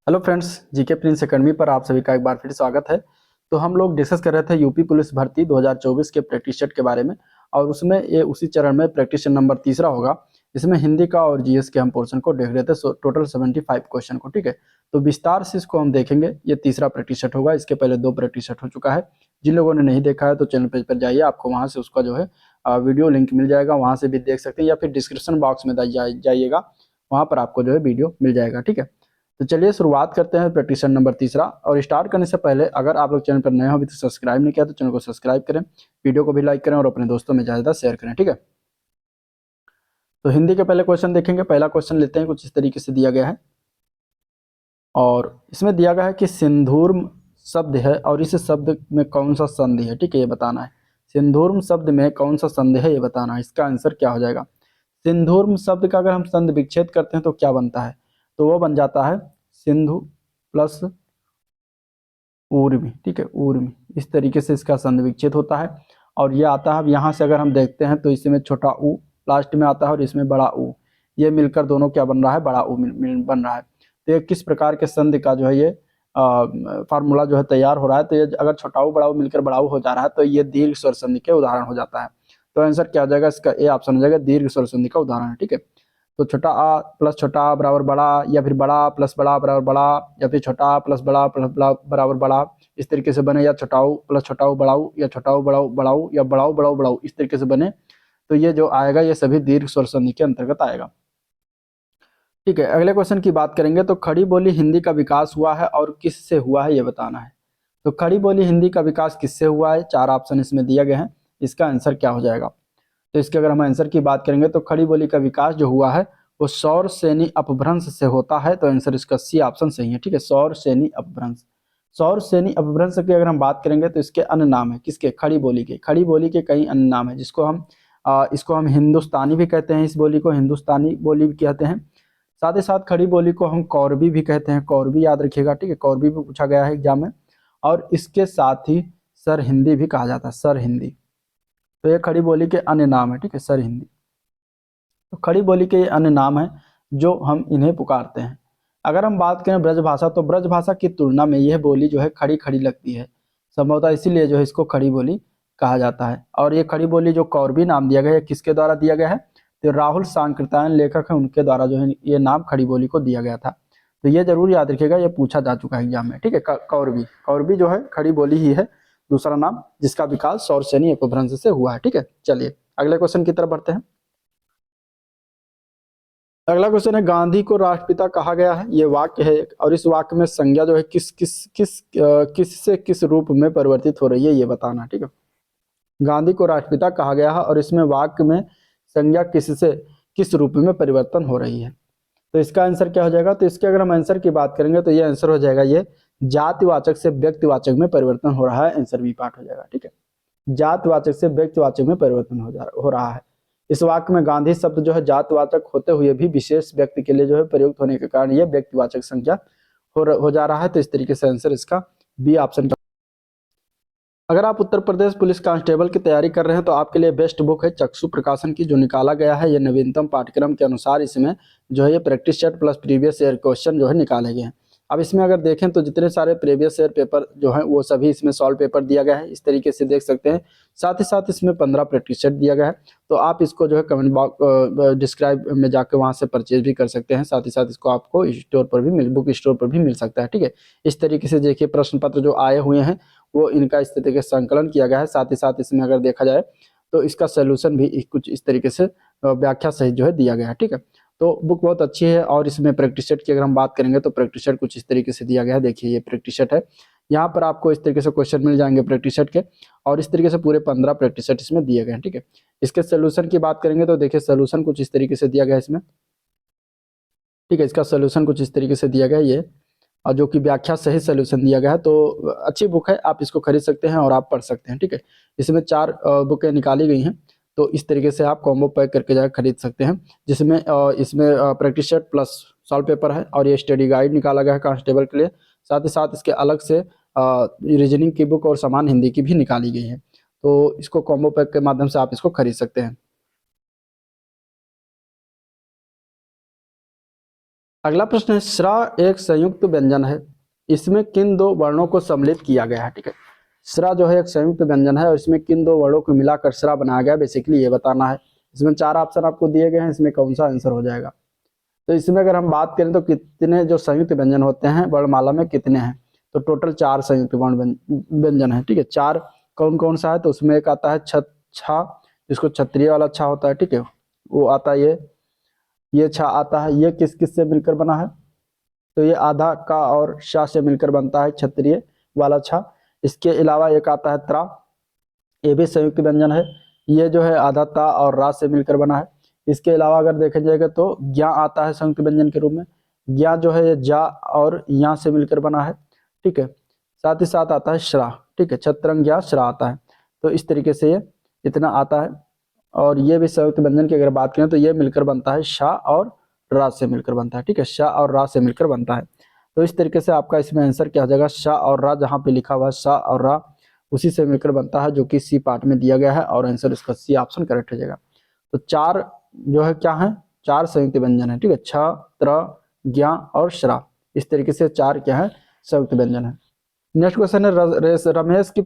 Hello friends, GK Prince academy पर आप सभी का एक बार फिर स्वागत है। तो हम लोग डिस्कस कर रहे थे यूपी पुलिस भर्ती 2024 के प्रैक्टिस सेट के बारे में। और उसमें ये उसी चरण में प्रैक्टिस सेट नंबर तीसरा होगा। इसमें हिंदी का और जीएस के हम पोर्शन को देख रहे थे, टोटल 75 क्वेश्चन को। ठीक है, तो विस्तार से इसको हम देखेंगे। ये तीसरा प्रैक्टिस सेट होगा, इसके पहले 2 प्रैक्टिस सेट हो चुका है। जिन लोगों ने नहीं देखा है तो चैनल पेज पर जाइए, आपको वहाँ से उसका जो है वीडियो लिंक मिल जाएगा, वहाँ से भी देख सकते हैं, या फिर डिस्क्रिप्शन बॉक्स में जाइएगा, वहाँ पर आपको जो है वीडियो मिल जाएगा। ठीक है, तो चलिए शुरुआत करते हैं प्रैक्टिस सेट नंबर तीसरा। और स्टार्ट करने से पहले अगर आप लोग चैनल पर नए हो, अभी तो सब्सक्राइब नहीं किया तो चैनल को सब्सक्राइब करें, वीडियो को भी लाइक करें और अपने दोस्तों में ज़्यादा शेयर करें। ठीक है, तो हिंदी के पहले क्वेश्चन देखेंगे। पहला क्वेश्चन लेते हैं, कुछ इस तरीके से दिया गया है और इसमें दिया गया है कि सिंधूर्म शब्द है और इस शब्द में कौन सा संधि है। ठीक है, ये बताना है। सिंधूर्म शब्द में कौन सा संधि है, ये बताना है। इसका आंसर क्या हो जाएगा? सिंधूर्म शब्द का अगर हम संधि विच्छेद करते हैं तो क्या बनता है? तो वो बन जाता है सिंधु प्लस ऊर्मी। ठीक है, ऊर्मी, इस तरीके से इसका संधि विच्छेद होता है। और ये आता है, अब यहाँ से अगर हम देखते हैं तो इसमें छोटा ऊ लास्ट में आता है और इसमें बड़ा ऊ, ये मिलकर दोनों क्या बन रहा है? बड़ा ऊ बन रहा है। तो ये किस प्रकार के संधि का जो है ये फार्मूला जो है तैयार हो रहा है? तो ये अगर छोटा ऊ बड़ा ऊ मिलकर बड़ा ऊ हो जा रहा है तो ये दीर्घ स्वर संधि के उदाहरण हो जाता है। तो आंसर क्या हो जाएगा इसका? ए ऑप्शन हो जाएगा, दीर्घ स्वर संधि का उदाहरण है। ठीक है, तो छोटा आ प्लस छोटा आ बराबर बड़ा, या फिर बड़ा प्लस बड़ा बराबर बड़ा, या फिर छोटा आ प्लस बड़ा बराबर बड़ा, इस तरीके से बने, या छोटाऊ प्लस छोटाऊ बड़ाऊ, या छोटाऊ बड़ाऊ बड़ाऊ, या बड़ाऊ बड़ाऊ बड़ाऊ, इस तरीके से बने। तो ये जो आएगा ये सभी दीर्घ स्वर संधि के अंतर्गत आएगा। ठीक है, अगले क्वेश्चन की बात करेंगे। तो खड़ी बोली हिंदी का विकास हुआ है और किससे हुआ है, ये बताना है। तो खड़ी बोली हिंदी का विकास किससे हुआ है? 4 ऑप्शन इसमें दिए गए हैं, इसका आंसर क्या हो जाएगा? तो इसके अगर हम आंसर की बात करेंगे तो खड़ी बोली का विकास जो हुआ है वो सौर सेनी अपभ्रंश से होता है। तो आंसर इसका सी ऑप्शन सही है। ठीक है, सौर सेनी अपभ्रंश। सौर सेनी अपभ्रंश की अगर हम बात करेंगे तो इसके अन्य नाम है, किसके? खड़ी बोली के। खड़ी बोली के कई अन्य नाम है, जिसको हम इसको हम हिंदुस्तानी भी कहते हैं, इस बोली को हिंदुस्तानी बोली भी कहते हैं। साथ ही साथ खड़ी बोली को हम कौरवी भी कहते हैं, कौरवी याद रखिएगा। ठीक है, कौरवी भी पूछा गया है एग्जाम में। और इसके साथ ही सर हिंदी भी कहा जाता है, सर हिंदी। तो ये खड़ी बोली के अन्य नाम है। ठीक है, सर हिंदी। तो खड़ी बोली के ये अन्य नाम है जो हम इन्हें पुकारते हैं। अगर हम बात करें ब्रजभाषा, तो ब्रजभाषा की तुलना में यह बोली जो है खड़ी खड़ी लगती है, संभवतः इसीलिए जो है इसको खड़ी बोली कहा जाता है। और ये खड़ी बोली जो कौरवी नाम दिया गया है, किसके द्वारा दिया गया है? तो राहुल सांकृत्यायन लेखक है, उनके द्वारा जो है ये नाम खड़ी बोली को दिया गया था। तो ये जरूर याद रखिएगा, ये पूछा जा चुका है एग्जाम में। ठीक है, कौरवी, कौरवी जो है खड़ी बोली ही है दूसरा नाम, जिसका विकास सौर सेनी अपभ्रंश से हुआ है। ठीक है, चलिए अगले क्वेश्चन की तरफ बढ़ते हैं। अगला क्वेश्चन है, गांधी को राष्ट्रपिता कहा गया है, ये वाक्य है और इस वाक्य में संज्ञा जो है किस से किस रूप में परिवर्तित हो रही है, ये बताना। ठीक है, गांधी को राष्ट्रपिता कहा गया है और इसमें वाक्य में संज्ञा किससे किस रूप में परिवर्तन हो रही है। तो इसका आंसर क्या हो जाएगा? तो इसके अगर हम आंसर की बात करेंगे तो ये आंसर हो जाएगा, ये जातिवाचक से व्यक्तिवाचक में परिवर्तन हो रहा है। आंसर बी पार्ट हो जाएगा। ठीक है, जातवाचक से व्यक्तिवाचक में परिवर्तन हो रहा है। इस वाक्य में गांधी शब्द जो है जातवाचक होते हुए भी विशेष व्यक्ति के लिए जो है प्रयुक्त होने के कारण यह व्यक्तिवाचक संज्ञा हो जा रहा है। तो इस तरीके से आंसर इसका बी ऑप्शन का। अगर आप उत्तर प्रदेश पुलिस कांस्टेबल की तैयारी कर रहे हैं तो आपके लिए बेस्ट बुक है चक्षु प्रकाशन की, जो निकाला गया है। ये नवीनतम पाठ्यक्रम के अनुसार इसमें जो है ये practice set plus previous year question जो है निकाले गए हैं। अब इसमें अगर देखें तो जितने सारे प्रीवियस ईयर पेपर जो है वो सभी इसमें सॉल्व पेपर दिया गया है, इस तरीके से देख सकते हैं। साथ ही साथ इसमें 15 प्रैक्टिस सेट दिया गया है। तो आप इसको जो है कमेंट बॉक्स डिस्क्राइब में जाकर वहाँ से परचेज भी कर सकते हैं। साथ ही साथ इसको आपको स्टोर पर भी बुक स्टोर पर भी मिल सकता है। ठीक है, इस तरीके से देखिए प्रश्न पत्र जो आए हुए हैं वो इनका इस तरीके से संकलन किया गया है। साथ ही साथ इसमें अगर देखा जाए तो इसका सोल्यूशन भी कुछ इस तरीके से व्याख्या सहित जो है दिया गया है। ठीक है, तो बुक बहुत अच्छी है। और इसमें प्रैक्टिस सेट की अगर हम बात करेंगे तो प्रैक्टिस सेट कुछ इस तरीके से दिया गया है। देखिए ये प्रैक्टिस सेट है, यहाँ पर आपको इस तरीके से क्वेश्चन मिल जाएंगे प्रैक्टिस सेट के, और इस तरीके से पूरे 15 प्रैक्टिस सेट इसमें दिए गए हैं। ठीक है, इसके सोल्यूशन की बात करेंगे तो देखिए सोल्यूशन कुछ इस तरीके से दिया गया है इसमें। ठीक है, इसका सोल्यूशन कुछ इस तरीके से दिया गया है ये, और जो कि व्याख्या सही सोल्यूशन दिया गया है। तो अच्छी बुक है, आप इसको खरीद सकते हैं और आप पढ़ सकते हैं। ठीक है, इसमें 4 बुकें निकाली गई हैं, तो इस तरीके से आप कॉम्बो पैक करके जाकर खरीद सकते हैं, जिसमें इसमें practice set plus solve paper है और ये स्टडी गाइड निकाला गया है कांस्टेबल के लिए। साथ ही साथ इसके अलग से रीजनिंग की बुक और समान हिंदी की भी निकाली गई है। तो इसको कॉम्बो पैक के माध्यम से आप इसको खरीद सकते हैं। अगला प्रश्न है, श्रा एक संयुक्त व्यंजन है, इसमें किन दो वर्णों को सम्मिलित किया गया है। ठीक है, श्रा जो है एक संयुक्त व्यंजन है और इसमें किन दो वर्णों को मिलाकर श्रा बनाया गया, बेसिकली ये बताना है। इसमें 4 ऑप्शन आपको दिए गए हैं, इसमें कौन सा आंसर हो जाएगा। तो इसमें अगर हम बात करें तो कितने जो संयुक्त व्यंजन होते हैं वर्णमाला में कितने हैं, तो टोटल 4 संयुक्त वर्ण व्यंजन है। ठीक है, 4 कौन कौन सा है, तो उसमें एक आता है छा, जिसको क्षत्रिय वाला छा होता है। ठीक है, वो आता है ये छा आता है। ये किस किस से मिलकर बना है, तो ये आधा का और शा से मिलकर बनता है क्षत्रिय वाला छा। इसके अलावा एक आता है त्रा, ये भी संयुक्त व्यंजन है, ये जो है आधा ता और रा से मिलकर बना है। इसके अलावा अगर देखा जाएगा तो ज्ञा आता है संयुक्त व्यंजन के रूप में, ज्ञा जो है ये जा और या से मिलकर बना है। ठीक है, साथ ही साथ आता है श्रा। ठीक है, छत्रंग ज्ञा श्रा आता है। तो इस तरीके से ये इतना आता है। और ये भी संयुक्त व्यंजन की अगर बात करें तो ये मिलकर बनता है शा और रा से मिलकर बनता है। ठीक है, शा और रा से मिलकर बनता है। तो इस तरीके से आपका इसमें आंसर क्या हो जाएगा, शा और रा, जहाँ पे लिखा हुआ है शा और रा उसी से मिलकर बनता है, जो कि सी पार्ट में दिया गया है और आंसर इसका सी ऑप्शन करेक्ट हो जाएगा। तो 4 जो है क्या है, 4 संयुक्त व्यंजन है। ठीक है, छ, त्र, ज्ञा और श्रा, इस तरीके से 4 क्या है, संयुक्त व्यंजन है। नेक्स्ट क्वेश्चन है, रमेश की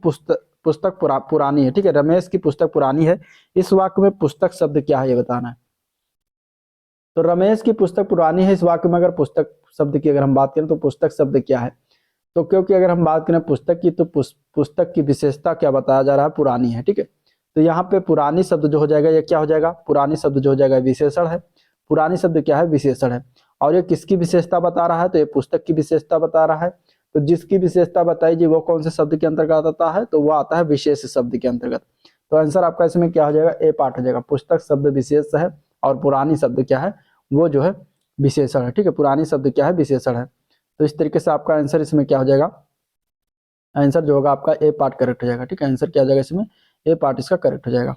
पुस्तक पुरानी है। ठीक है, रमेश की पुस्तक पुरानी है, इस वाक्य में पुस्तक शब्द क्या है ये बताना है। तो रमेश की पुस्तक पुरानी है, इस वाक्य में अगर पुस्तक शब्द की अगर हम बात करें तो पुस्तक शब्द क्या है, तो क्योंकि अगर हम बात करें पुस्तक की तो पुस्तक की विशेषता क्या बताया जा रहा है, पुरानी है। ठीक है, तो यहाँ पे पुरानी शब्द जो हो जाएगा ये क्या हो जाएगा, पुरानी शब्द जो हो जाएगा विशेषण है। पुरानी शब्द क्या है, विशेषण है। और ये किसकी विशेषता बता रहा है, तो ये पुस्तक की विशेषता बता रहा है। तो जिसकी विशेषता बताई जी वो कौन से शब्द के अंतर्गत आता है, तो वो आता है विशेष शब्द के अंतर्गत। तो आंसर आपका इसमें क्या हो जाएगा, ए पार्ट हो जाएगा। पुस्तक शब्द विशेष है और पुरानी शब्द क्या है, वो जो है विशेषण है। ठीक है, पुरानी शब्द क्या है, विशेषण है। तो इस तरीके से आपका आंसर इसमें क्या हो जाएगा, आंसर जो होगा आपका ए पार्ट करेक्ट हो जाएगा। ठीक है, आंसर क्या हो जाएगा इसमें, ए पार्ट इसका करेक्ट हो जाएगा।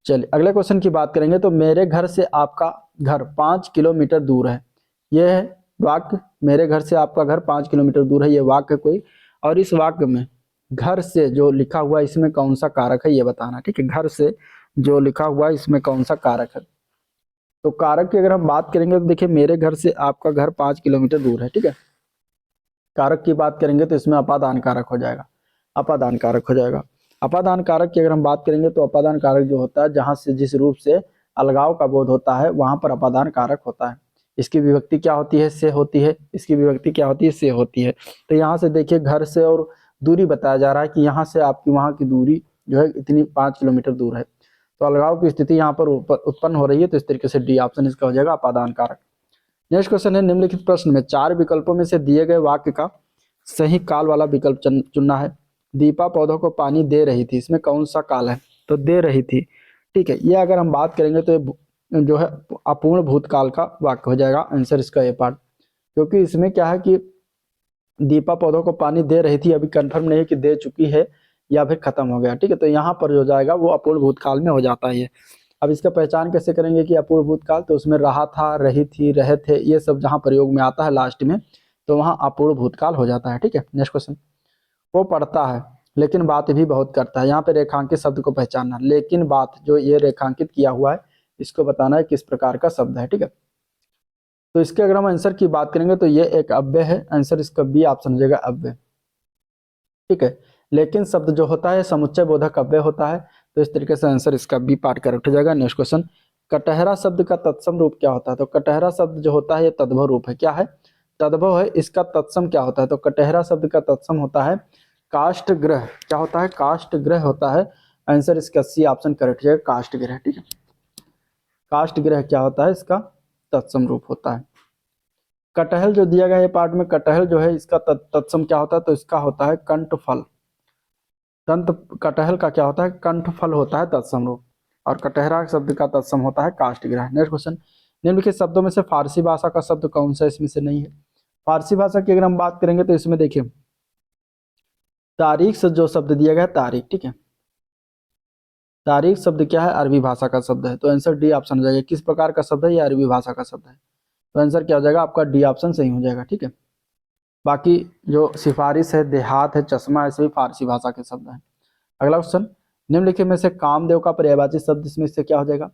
चलिए अगले क्वेश्चन की बात करेंगे, तो मेरे घर से आपका घर 5 किलोमीटर दूर है, यह है वाक्य। मेरे घर से आपका घर 5 किलोमीटर दूर है, ये वाक्य कोई, और इस वाक्य में घर से जो लिखा हुआ है इसमें कौन सा कारक है ये बताना। ठीक है, घर से जो लिखा हुआ है इसमें कौन सा कारक है। तो कारक की अगर हम बात करेंगे तो देखिए मेरे घर से आपका घर 5 किलोमीटर दूर है। ठीक है, कारक की बात करेंगे तो इसमें अपादान कारक हो जाएगा, अपादान कारक हो जाएगा। अपादान कारक की अगर हम बात करेंगे तो अपादान कारक जो होता है जहां से जिस रूप से अलगाव का बोध होता है वहां पर अपादान कारक होता है। इसकी विभक्ति क्या होती है, से होती है। इसकी विभक्ति क्या होती है, से होती है। तो यहाँ से देखिए घर से और दूरी बताया जा रहा है कि यहाँ से आपकी वहां की दूरी जो है इतनी 5 किलोमीटर दूर है। तो अलगाव की स्थिति यहाँ पर उत्पन्न हो रही है। तो इस तरीके से डी ऑप्शन इसका हो जाएगा अपादान कारक। नेक्स्ट क्वेश्चन है, निम्नलिखित प्रश्न में 4 विकल्पों में से दिए गए वाक्य का सही काल वाला विकल्प चुनना है। दीपा पौधों को पानी दे रही थी, इसमें कौन सा काल है, तो दे रही थी। ठीक है, ये अगर हम बात करेंगे तो ये जो है अपूर्ण भूतकाल का वाक्य हो जाएगा, आंसर इसका ए पार्ट। क्योंकि इसमें क्या है कि दीपा पौधों को पानी दे रही थी, अभी कंफर्म नहीं कि दे चुकी है या फिर खत्म हो गया। ठीक है, तो यहाँ पर जो जाएगा वो अपूर्ण भूतकाल में हो जाता है ये। अब इसका पहचान कैसे करेंगे कि अपूर्ण भूतकाल, तो उसमें रहा था, रही थी, रहे थे, ये सब जहाँ प्रयोग में आता है लास्ट में तो वहाँ अपूर्ण भूतकाल हो जाता है। ठीक है, नेक्स्ट क्वेश्चन, वो पढ़ता है लेकिन बात भी बहुत करता है। यहाँ पे रेखांकित शब्द को पहचानना, लेकिन बात जो ये रेखांकित किया हुआ है इसको बताना है किस प्रकार का शब्द है। ठीक है, तो इसके अगर हम आंसर की बात करेंगे तो ये एक अव्यय है, आंसर इसका बी ऑप्शन हो जाएगा, अव्यय। ठीक है, लेकिन शब्द जो होता है समुच्चय बोधक अव्यय होता है। तो इस तरीके से आंसर इसका बी पार्ट करेक्ट हो जाएगा। नेक्स्ट क्वेश्चन, कटहरा शब्द का तत्सम रूप क्या होता है, तो कटहरा शब्द जो होता है ये तद्भव रूप है। क्या है, तद्भव है। इसका तत्सम क्या होता है, तो कटहरा शब्द का तत्सम होता है काष्ठ ग्रह। क्या होता है, काष्ठ ग्रह होता है। आंसर इसका सी ऑप्शन करेक्ट है, काष्ठ ग्रह। ठीक है, काष्ठ ग्रह क्या होता है, इसका तत्सम रूप होता है। कटहल जो दिया गया है पार्ट में, कटहल जो है इसका तत्सम क्या होता है, तो इसका होता है कंठफल। कटहल का क्या होता है, कंठफल होता है तत्सम रूप, और कटहरा शब्द का तत्सम होता है काष्ठ ग्रह। नेक्स्ट क्वेश्चन, निम्नलिखित शब्दों में से फारसी भाषा का शब्द कौन सा इसमें से नहीं है। फारसी भाषा की अगर हम बात करेंगे तो इसमें देखिए तारीख से जो शब्द दिया गया है, तारीख। ठीक है, तारीख शब्द क्या है, अरबी भाषा का शब्द है। तो आंसर डी ऑप्शन हो जाएगा। किस प्रकार का शब्द है, ये अरबी भाषा का शब्द है। तो आंसर क्या हो जाएगा आपका, डी ऑप्शन सही हो जाएगा। ठीक है, बाकी जो सिफारिश है, देहात है, चश्मा है, सभी फारसी भाषा के शब्द हैं। अगला क्वेश्चन, निम्नलिखित में से कामदेव का पर्यायवाची शब्द इसमें से क्या हो जाएगा,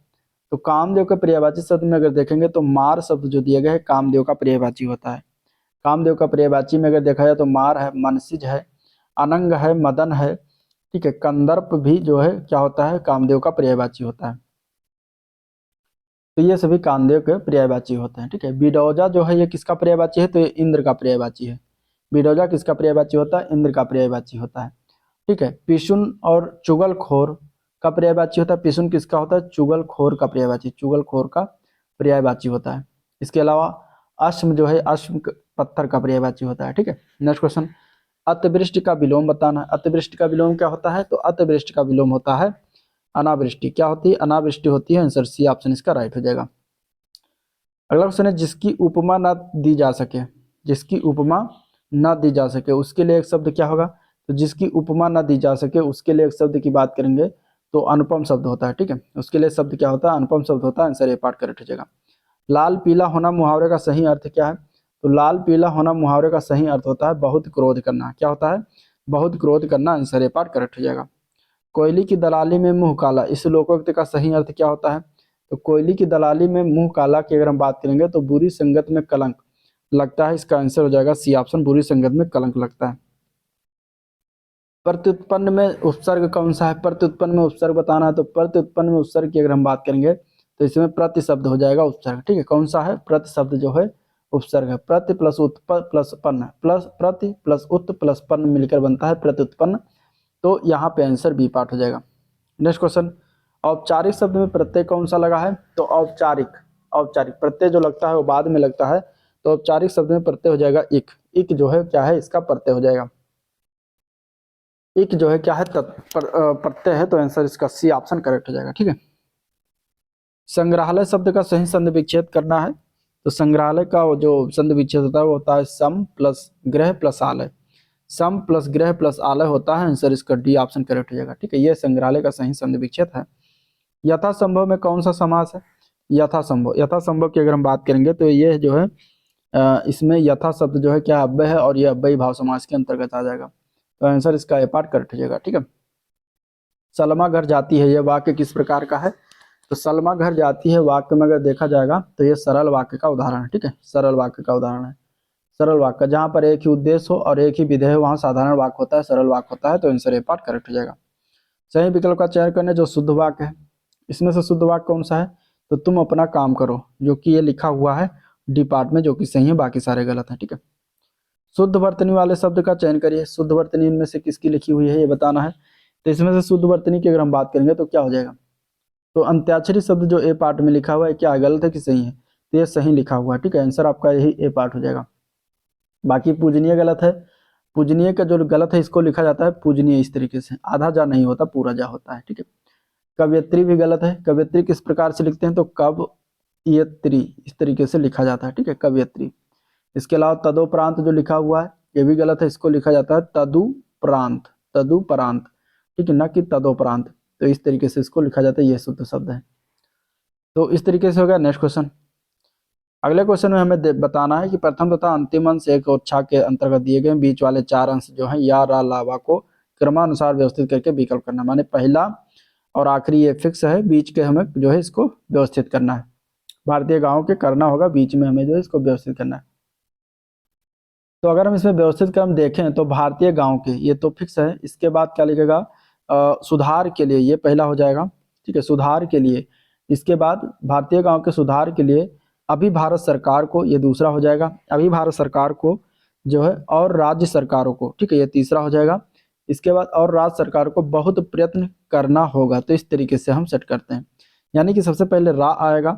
तो कामदेव के पर्यायवाची शब्द में अगर देखेंगे तो मार शब्द जो दिया गया है कामदेव का पर्यायवाची होता है। कामदेव का पर्यायवाची में अगर देखा जाए तो मार है, मनसिज है, अनंग है, मदन है, ठीक है। कंदर्प भी जो है क्या होता है, कामदेव का पर्यायवाची होता है। तो ये सभी कामदेव के पर्यायवाची होते हैं, ठीक है। बिडौजा जो है ये किसका पर्यायवाची है, तो ये इंद्र का पर्यायवाची है। बिडौजा किसका पर्यायवाची होता है, इंद्र का पर्यायवाची होता है, ठीक है। पिशुन और चुगलखोर का पर्यायवाची होता है। पिशुन किसका होता है, चुगलखोर का पर्यायवाची, चुगलखोर का पर्यायवाची होता है। इसके अलावा अश्म जो है, अश्म पत्थर का पर्यायवाची होता है, ठीक है। नेक्स्ट क्वेश्चन, अतिवृष्टि का विलोम बताना है। अतिवृष्टि का विलोम क्या होता है, तो अतिवृष्टि का विलोम होता है अनावृष्टि। क्या होती है, अनावृष्टि होती है। आंसर सी ऑप्शन इसका राइट हो जाएगा। अगला क्वेश्चन है, जिसकी उपमा न दी जा सके, जिसकी उपमा न दी जा सके उसके लिए एक शब्द क्या होगा, तो जिसकी उपमा न दी जा सके उसके लिए एक शब्द की बात करेंगे तो अनुपम शब्द होता है, ठीक है। उसके लिए शब्द क्या होता है, अनुपम शब्द होता है। आंसर ए पार्ट करेक्ट हो जाएगा। लाल पीला होना मुहावरे का सही अर्थ क्या है, तो लाल पीला होना मुहावरे का सही अर्थ होता है बहुत क्रोध करना। क्या होता है, बहुत क्रोध करना। आंसर ए पार्ट करेक्ट हो जाएगा। कोयली की दलाली में मुंह काला, इस लोकोक्ति का सही अर्थ क्या होता है, तो कोयली की दलाली में मुंह काला की अगर हम बात करेंगे तो बुरी संगत में कलंक लगता है। इसका आंसर हो जाएगा सी ऑप्शन, बुरी संगत में कलंक लगता है। प्रत्युत्पन्न में उपसर्ग कौन सा है, प्रत्युत्पन्न में उपसर्ग बताना है, तो प्रत्युत्पन्न में उपसर्ग की अगर हम बात करेंगे तो इसमें प्रति शब्द हो जाएगा उपसर्ग, ठीक है। कौन सा है, प्रति शब्द जो है उपसर्ग है। प्रति प्लस उत्प प्लस पन्न प्लस प्रति प्लस उत प्लस पन्न मिलकर बनता है प्रत्युत्पन्न। तो यहाँ पे आंसर बी पार्ट हो जाएगा। नेक्स्ट क्वेश्चन, औपचारिक शब्द में प्रत्यय कौन सा लगा है, तो औपचारिक, औपचारिक प्रत्यय जो लगता है वो बाद में लगता है। तो औपचारिक शब्द में प्रत्यय हो जाएगा इक। इक जो है क्या है, इसका प्रत्यय हो जाएगा। इक जो है क्या है, प्रत्यय है। तो आंसर इसका सी ऑप्शन करेक्ट हो जाएगा, ठीक है। संग्रहालय शब्द का सही संधि विच्छेद करना है, तो संग्रहालय का जो संधि विच्छेद होता है वो होता है सम प्लस गृह प्लस आलय। सम प्लस गृह प्लस आलय होता है। आंसर इसका डी ऑप्शन करेक्ट हो जाएगा, ठीक है। ये संग्रहालय का सही संधि विच्छेद है। यथासंभव में कौन सा समास है, यथासंभव, यथासंभव की अगर हम बात करेंगे तो ये जो है इसमें यथा शब्द जो है क्या अव्यय है और ये अव्ययी भाव समास के अंतर्गत आ जाएगा। तो आंसर इसका ए पार्ट करेक्ट हो जाएगा, ठीक है। सलमा घर जाती है, यह वाक्य किस प्रकार का है, तो सलमा घर जाती है वाक्य में अगर देखा जाएगा तो ये सरल वाक्य का उदाहरण है, ठीक है। सरल वाक्य का उदाहरण है। सरल वाक्य जहाँ पर एक ही उद्देश्य हो और एक ही विधेय हो वहाँ साधारण वाक्य होता है, सरल वाक्य होता है। तो आंसर ए पार्ट करेक्ट हो जाएगा। सही विकल्प का चयन करने जो शुद्ध वाक्य है, इसमें से शुद्ध वाक्य कौन सा है, तो तुम अपना काम करो, जो कि ये लिखा हुआ है डी पार्ट में, जो कि सही है, बाकी सारे गलत हैं, ठीक है। शुद्ध वर्तनी वाले शब्द का चयन करिए। शुद्ध वर्तनी इनमें से किसकी लिखी हुई है ये बताना है। तो इसमें से शुद्ध वर्तनी की अगर हम बात करेंगे तो क्या हो जाएगा, तो अंत्याक्षरी शब्द जो ए पार्ट में लिखा हुआ है क्या गलत है कि सही है, तो ये सही लिखा हुआ है, ठीक है। आंसर आपका यही ए पार्ट हो जाएगा। बाकी पूजनीय गलत है। पूजनीय का जो गलत है इसको लिखा जाता है पूजनीय इस तरीके से, आधा जा नहीं होता पूरा जा होता है, ठीक है। कवयत्री भी गलत है। कवयत्री किस प्रकार से लिखते हैं, तो कवयत्री इस तरीके से लिखा जाता है, ठीक है, कवयत्री। इसके अलावा तदोपरांत जो लिखा हुआ है ये भी गलत है, इसको लिखा जाता है तदुपरांत, तदुपरांत, ठीक है, न कि तदोपरांत। तो इस तरीके से इसको लिखा जाता है, ये शुद्ध शब्द है। तो इस तरीके से हो गया। नेक्स्ट क्वेश्चन, अगले क्वेश्चन में हमें बताना है कि प्रथम तथा अंतिम अंश एक और छा के अंतर्गत दिए गए बीच वाले चार अंश जो है या रा लावा को क्रमानुसार व्यवस्थित करके विकल्प करना। माने पहला और आखिरी ये फिक्स है, बीच के हमें जो है इसको व्यवस्थित करना है। भारतीय गांव के करना होगा, बीच में हमें जो है इसको व्यवस्थित करना है। तो अगर हम इसमें व्यवस्थित क्रम देखें तो भारतीय गांव के ये तो फिक्स है। इसके बाद क्या लिखेगा, सुधार के लिए, ये पहला हो जाएगा, ठीक है, सुधार के लिए। इसके बाद भारतीय गांव के सुधार के लिए अभी भारत सरकार को, ये दूसरा हो जाएगा। अभी भारत सरकार को जो है और राज्य सरकारों को, ठीक है, ये तीसरा हो जाएगा। इसके बाद और राज्य सरकार को बहुत प्रयत्न करना होगा। तो इस तरीके से हम सेट करते हैं, यानी कि सबसे पहले रा आएगा,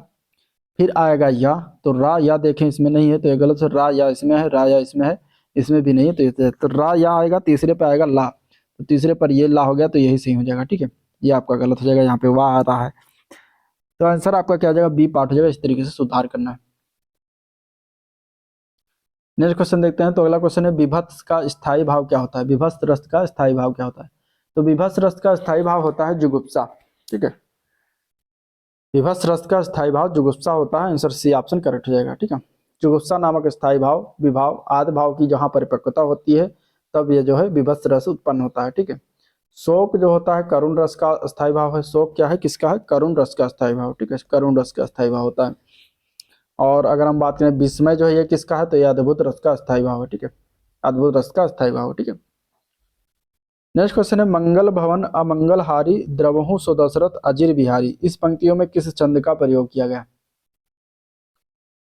फिर आएगा या। तो रा या देखें इसमें नहीं है तो ये गलत है, रा या इसमें है, रा या इसमें है, इसमें भी नहीं है, तो रा या आएगा। तीसरे पे आएगा ला, तो तीसरे पर ये ला हो गया, तो यही सही हो जाएगा, ठीक है। ये आपका गलत हो जाएगा, यहाँ पे वाह आता है। तो आंसर आपका क्या हो जाएगा, बी पार्ट हो जाएगा। इस तरीके से सुधार करना है। नेक्स्ट क्वेश्चन देखते हैं। तो अगला क्वेश्चन है, विभत्स का स्थायी भाव क्या होता है, विभत्स रस्त का स्थायी भाव क्या होता है। तो विभत्स रस्त का स्थायी भाव होता है जुगुप्सा, ठीक है। विभत्स रस्त का स्थायी भाव जुगुप्सा होता है। आंसर सी ऑप्शन करेक्ट हो जाएगा, ठीक है। जुगुप्सा नामक स्थायी भाव विभाव आदि भाव की जहां परिपक्वता होती है तब ये जो है विभत्स रस उत्पन्न होता है, ठीक है। शोक जो होता है करुण रस का स्थायी भाव है। शोक क्या है, किसका है, करुण रस का स्थायी भाव, ठीक है, करुण रस का स्थायी भाव होता है। और अगर हम बात करें विस्मय जो है ये किसका है, तो ये अद्भुत रस का स्थायी भाव है, ठीक है, अद्भुत रस का स्थायी भाव, ठीक है। नेक्स्ट क्वेश्चन है मंगल भवन अमंगल हारी द्रवहु सो दशरथ अजीर बिहारी, इस पंक्तियों में किस छंद का प्रयोग किया गया।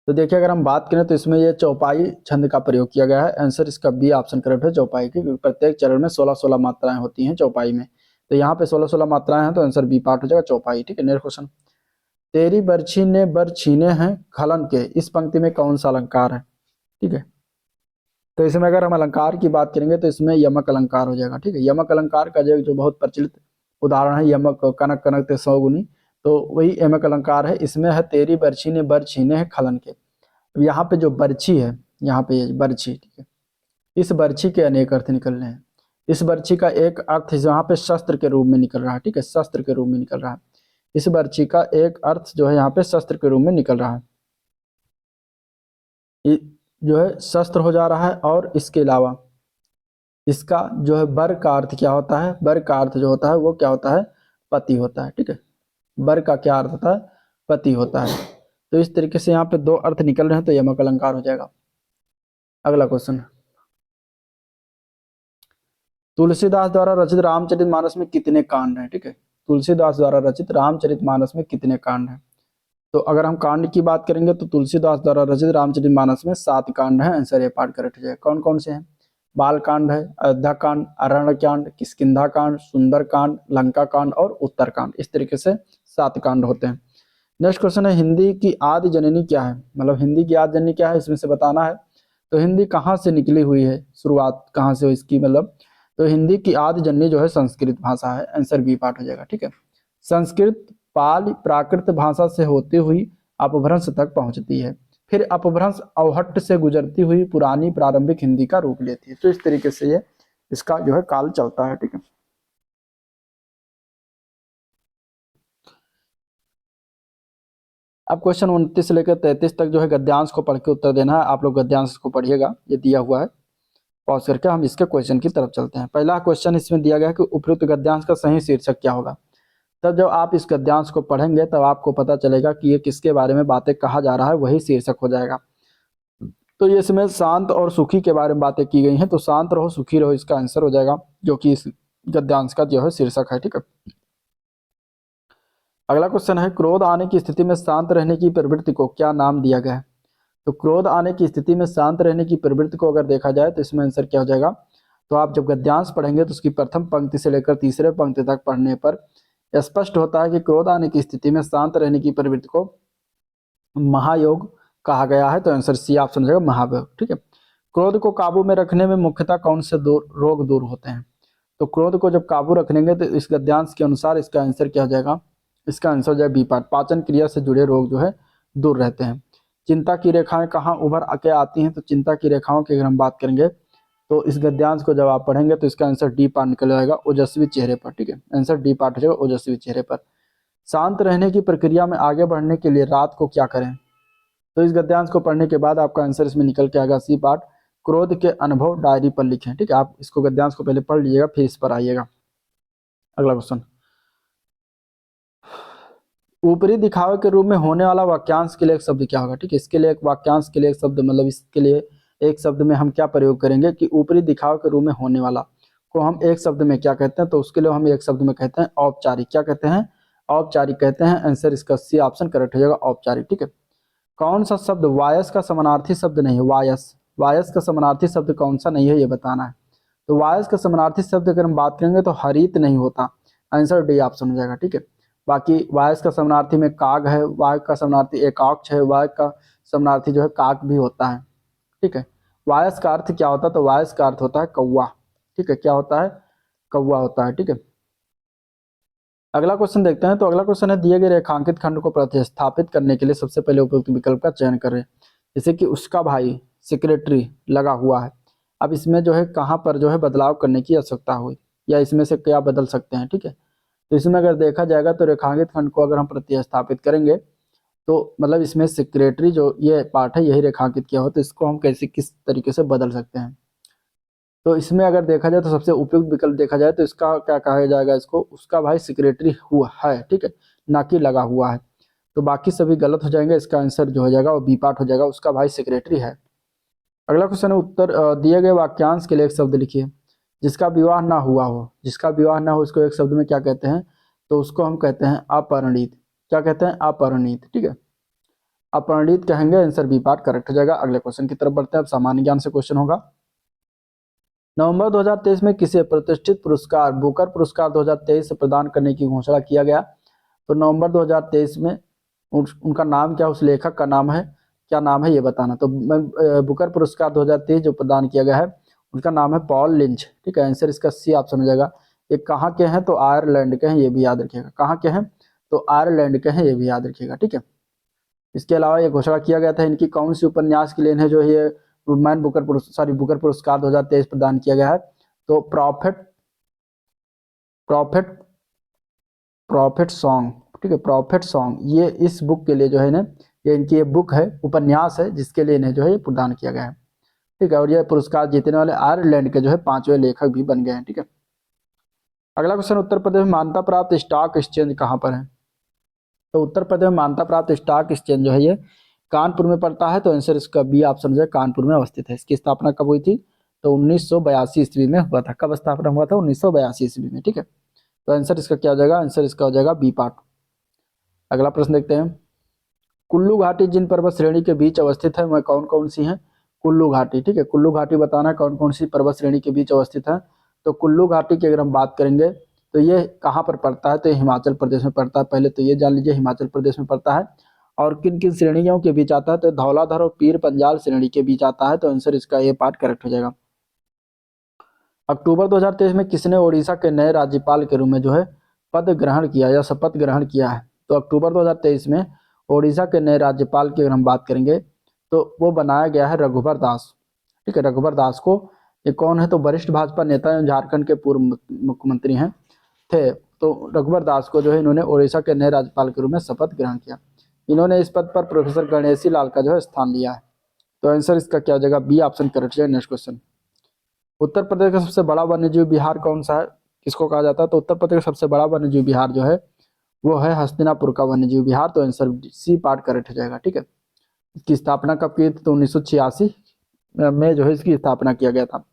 तो देखिए अगर हम बात करें तो इसमें ये चौपाई छंद का प्रयोग किया गया है। आंसर इसका बी ऑप्शन करेक्ट है, चौपाई की, क्योंकि प्रत्येक चरण में 16-16 मात्राएं होती हैं चौपाई में, तो यहाँ पे 16-16 मात्राएं हैं, तो आंसर बी पार्ट हो जाएगा, चौपाई, ठीक है। नेक्स्ट क्वेश्चन, तेरी बरछी ने बर छीने हैं खलन के, इस पंक्ति में कौन सा अलंकार है, ठीक है। तो इसमें अगर हम अलंकार की बात करेंगे तो इसमें यमक अलंकार हो जाएगा, ठीक है। यमक अलंकार का जो बहुत प्रचलित उदाहरण है यमक कनक कनक ते सौगुनी, तो वही यमक अलंकार है। इसमें है तेरी बरछी ने बर छीने हैं खलन के। अब यहाँ पे जो बरछी है, यहाँ पे ये बरछी, ठीक है, इस बरछी के अनेक अर्थ निकल रहे हैं। इस बरछी का एक अर्थ यहाँ पे शस्त्र के रूप में निकल रहा है, ठीक है, शस्त्र के रूप में निकल रहा है। इस बरछी का एक अर्थ जो है यहाँ पे शस्त्र के रूप में निकल रहा है, ये जो है शस्त्र हो जा रहा है। और इसके अलावा इसका जो है बर का अर्थ क्या होता है, बर का अर्थ जो होता है वो क्या होता है, पति होता है, ठीक है। बर का क्या अर्थ होता है, पति होता है। तो इस तरीके से यहाँ पे दो अर्थ निकल रहे हैं, तो यमक अलंकार हो जाएगा। अगला क्वेश्चन, तुलसीदास द्वारा रचित रामचरितमानस में कितने कांड हैं, ठीक है। तुलसीदास द्वारा रचित रामचरितमानस में कितने कांड हैं। तो अगर हम कांड की बात करेंगे तो तुलसीदास द्वारा रचित रामचरितमानस में 7 कांड हैं। आंसर ए पार्ट करेक्ट हो जाएगा। कौन कौन से हैं, बाल कांड है, अयोध्या कांड, अरण्य कांड, किष्किंधा कांड, सुंदर कांड, लंका कांड और उत्तर कांड, इस तरीके से 7 कांड होते हैं। नेक्स्ट क्वेश्चन है हिंदी की आदि जननी क्या है, मतलब हिंदी की आदि जननी क्या है इसमें से बताना है। तो हिंदी कहाँ से निकली हुई है, शुरुआत कहाँ से हुई इसकी, मतलब तो हिंदी की आदि जननी जो है संस्कृत भाषा है। आंसर बी पार्ट हो जाएगा, ठीक है। संस्कृत पाली प्राकृत भाषा से होती हुई अपभ्रंश तक पहुंचती है, फिर अपभ्रंश अवहट्ट से गुजरती हुई पुरानी प्रारंभिक हिंदी का रूप लेती है। तो इस तरीके से ये इसका जो है काल चलता है, ठीक है। अब क्वेश्चन 29 से लेकर 33 तक जो है गद्यांश को पढ़ के उत्तर देना है। आप लोग गद्यांश को पढ़िएगा, ये दिया हुआ है। पॉज करके हम इसके क्वेश्चन की तरफ चलते हैं। पहला क्वेश्चन इसमें दिया गया है कि उपयुक्त गद्यांश का सही शीर्षक क्या होगा। तब जब आप इस गद्यांश को पढ़ेंगे तब आपको पता चलेगा कि ये किसके बारे में बातें कहा जा रहा है, वही शीर्षक हो जाएगा। तो ये इसमें शांत और सुखी के बारे में बातें की गई हैं, तो शांत रहो सुखी रहो इसका आंसर हो जाएगा, जो कि इस गद्यांश का जो है शीर्षक है, ठीक है। अगला क्वेश्चन है क्रोध आने की स्थिति में शांत रहने की प्रवृत्ति को क्या नाम दिया गया है। तो क्रोध आने की स्थिति में शांत रहने की प्रवृत्ति को अगर देखा जाए तो इसमें आंसर क्या हो जाएगा। तो आप जब गद्यांश पढ़ेंगे तो उसकी प्रथम पंक्ति से लेकर तीसरे पंक्ति तक पढ़ने पर स्पष्ट होता है कि क्रोध आने की स्थिति में शांत रहने की प्रवृत्ति को महायोग कहा गया है। तो आंसर सी ऑप्शन हो जाएगा, महायोग, ठीक है। क्रोध को काबू में रखने में मुख्यतः कौन से रोग दूर होते हैं। तो क्रोध को जब काबू रखेंगे तो इस गद्यांश के अनुसार इसका आंसर क्या हो जाएगा, इसका आंसर हो जाएगा बी पार्ट, पाचन क्रिया से जुड़े रोग जो है दूर रहते हैं। चिंता की रेखाएं कहाँ उभर के आती हैं। तो चिंता की रेखाओं की अगर हम बात करेंगे तो इस गद्यांश को जब आप पढ़ेंगे तो इसका आंसर डी पार्ट निकल जाएगा, ओजस्वी चेहरे पर, ठीक है। आंसर डी पार्ट हो जाएगा, ओजस्वी चेहरे पर। शांत रहने की प्रक्रिया में आगे बढ़ने के लिए रात को क्या करें। तो इस गद्यांश को पढ़ने के बाद आपका आंसर इसमें निकल के आएगा सी पार्ट, क्रोध के अनुभव डायरी पर लिखें, ठीक है। आप इसको गद्यांश को पहले पढ़ लीजिएगा फिर इस पर आइएगा। अगला क्वेश्चन, ऊपरी दिखावे के रूप में होने वाला वाक्यांश के लिए एक शब्द क्या होगा, ठीक है। इसके लिए एक वाक्यांश के लिए एक शब्द, मतलब इसके लिए एक शब्द में हम क्या प्रयोग करेंगे कि ऊपरी दिखावे के रूप में होने वाला को हम एक शब्द में क्या कहते हैं। तो उसके लिए हम एक शब्द में कहते हैं औपचारिक, क्या कहते हैं, औपचारिक कहते हैं। आंसर इसका सी ऑप्शन करेक्ट हो जाएगा, औपचारिक, ठीक है। कौन सा शब्द वायस का समानार्थी शब्द नहीं है, वायस, वायस का समानार्थी शब्द कौन सा नहीं है ये बताना है। तो वायस का समानार्थी शब्द अगर हम बात करेंगे तो हरित नहीं होता, आंसर डी ऑप्शन हो जाएगा, ठीक है। बाकी वायस का समानार्थी में काग है, वायस का समानार्थी एकाक्ष है, वायस का समानार्थी जो है काक भी होता है, ठीक है। वायस का अर्थ क्या होता है, तो वायस का अर्थ होता है कौवा, ठीक है, क्या होता है, कौवा होता है, ठीक है। अगला क्वेश्चन देखते हैं। तो अगला क्वेश्चन है दिए गए रेखांकित खंड को प्रतिस्थापित करने के लिए सबसे पहले उपयुक्त विकल्प का चयन करें। जैसे कि उसका भाई सेक्रेटरी लगा हुआ है, अब इसमें जो है कहाँ पर जो है बदलाव करने की आवश्यकता हुई या इसमें से क्या बदल सकते हैं, ठीक है। तो इसमें अगर देखा जाएगा तो रेखांकित खंड को अगर हम प्रतिस्थापित करेंगे तो मतलब इसमें सेक्रेटरी जो ये पार्ट है यही रेखांकित किया हो, तो इसको हम कैसे किस तरीके से बदल सकते हैं। तो इसमें अगर देखा जाए तो सबसे उपयुक्त विकल्प देखा जाए तो इसका क्या कहा जाएगा, इसको उसका भाई सेक्रेटरी हुआ है, ठीक है, ना कि लगा हुआ है। तो बाकी सभी गलत हो जाएंगे, इसका आंसर जो हो जाएगा वो बी पार्ट हो जाएगा, उसका भाई सेक्रेटरी है। अगला क्वेश्चन है, उत्तर दिए गए वाक्यांश के लिए एक शब्द लिखिए। जिसका विवाह ना हुआ हो, जिसका विवाह ना हो उसको एक शब्द में क्या कहते हैं, तो उसको हम कहते हैं अपरिणीत। क्या कहते हैं, अपरिणीत, ठीक है, अपरिणीत कहेंगे, आंसर बी पार्ट करेक्ट हो जाएगा। अगले क्वेश्चन की तरफ बढ़ते हैं, अब सामान्य ज्ञान से क्वेश्चन होगा। नवंबर 2023 में किसे प्रतिष्ठित पुरस्कार बुकर पुरस्कार 2023 से प्रदान करने की घोषणा किया गया। तो नवंबर 2023 में उनका नाम क्या, उस लेखक का नाम है, क्या नाम है ये बताना। तो बुकर पुरस्कार 2023 जो प्रदान किया गया है उनका नाम है पॉल लिंच, ठीक है, आंसर इसका सी ऑप्शन हो जाएगा। ये कहाँ के हैं, तो आयरलैंड के हैं, ये भी याद रखिएगा, कहाँ के हैं, तो आयरलैंड के हैं, ये भी याद रखिएगा, ठीक है। इसके अलावा ये घोषणा किया गया था इनकी कौन सी उपन्यास के लिए इन्हें जो ये बुकर पुरस्कार 2023 प्रदान किया गया है। तो प्रॉफिट प्रॉफिट प्रॉफिट सॉन्ग, ठीक है, प्रॉफिट सॉन्ग, ये इस बुक के लिए जो है ना, ये इनकी ये बुक है, उपन्यास है, जिसके लिए इन्हें जो है प्रदान किया गया है, ठीक है। और ये पुरस्कार जीतने वाले आयरलैंड के जो है 5वें लेखक भी बन गए हैं, ठीक है। अगला क्वेश्चन, उत्तर प्रदेश में मान्यता प्राप्त स्टॉक एक्सचेंज कहाँ पर है। तो उत्तर प्रदेश में मान्यता प्राप्त स्टॉक एक्सचेंज जो है ये कानपुर में पड़ता है, तो आंसर इसका बी ऑप्शन जो है कानपुर में अवस्थित है। इसकी स्थापना कब हुई थी, तो 1982 ईस्वी में हुआ था। कब स्थापना हुआ था, 1982 ईस्वी में, ठीक है। तो आंसर इसका क्या हो जाएगा, आंसर इसका हो जाएगा बी पार्ट। अगला प्रश्न देखते हैं, कुल्लू घाटी जिन पर्वत श्रेणी के बीच अवस्थित है वह कौन कौन सी है। कुल्लू घाटी, ठीक है, कुल्लू घाटी बताना कौन कौन सी पर्वत श्रेणी के बीच अवस्थित है। तो कुल्लू घाटी की अगर हम बात करेंगे तो ये कहाँ पर पड़ता है, तो ये हिमाचल प्रदेश में पड़ता है। पहले तो ये जान लीजिए हिमाचल प्रदेश में पड़ता है। और किन किन श्रेणियों के बीच आता है, तो धौलाधर और पीर पंजाल श्रेणी के बीच आता है। तो आंसर इसका ये पार्ट करेक्ट हो जाएगा। अक्टूबर 2023 में किसने ओडिशा के नए राज्यपाल के रूप में जो है पद ग्रहण किया या शपथ ग्रहण किया है। तो अक्टूबर 2023 में ओडिशा के नए राज्यपाल की अगर हम बात करेंगे तो वो बनाया गया है रघुबर दास, ठीक है, रघुबर दास को। ये कौन है, तो वरिष्ठ भाजपा नेता एवं झारखंड के पूर्व मुख्यमंत्री हैं थे। तो रघुबर दास को जो है इन्होंने ओडिशा के नए राज्यपाल के रूप में शपथ ग्रहण किया। इन्होंने इस पद पर प्रोफेसर गणेशी लाल का जो है स्थान लिया है। तो आंसर इसका क्या हो जाएगा, बी ऑप्शन करेक्ट है। नेक्स्ट क्वेश्चन, उत्तर प्रदेश का सबसे बड़ा वन्यजीव विहार कौन सा है, किसको कहा जाता है। तो उत्तर प्रदेश का सबसे बड़ा वन्यजीव विहार जो है वो है हस्तिनापुर का वन्यजीव विहार। तो आंसर सी पार्ट करेक्ट हो जाएगा, ठीक है। इसकी स्थापना कब की थी, तो 1986 में जो है इसकी स्थापना किया गया था।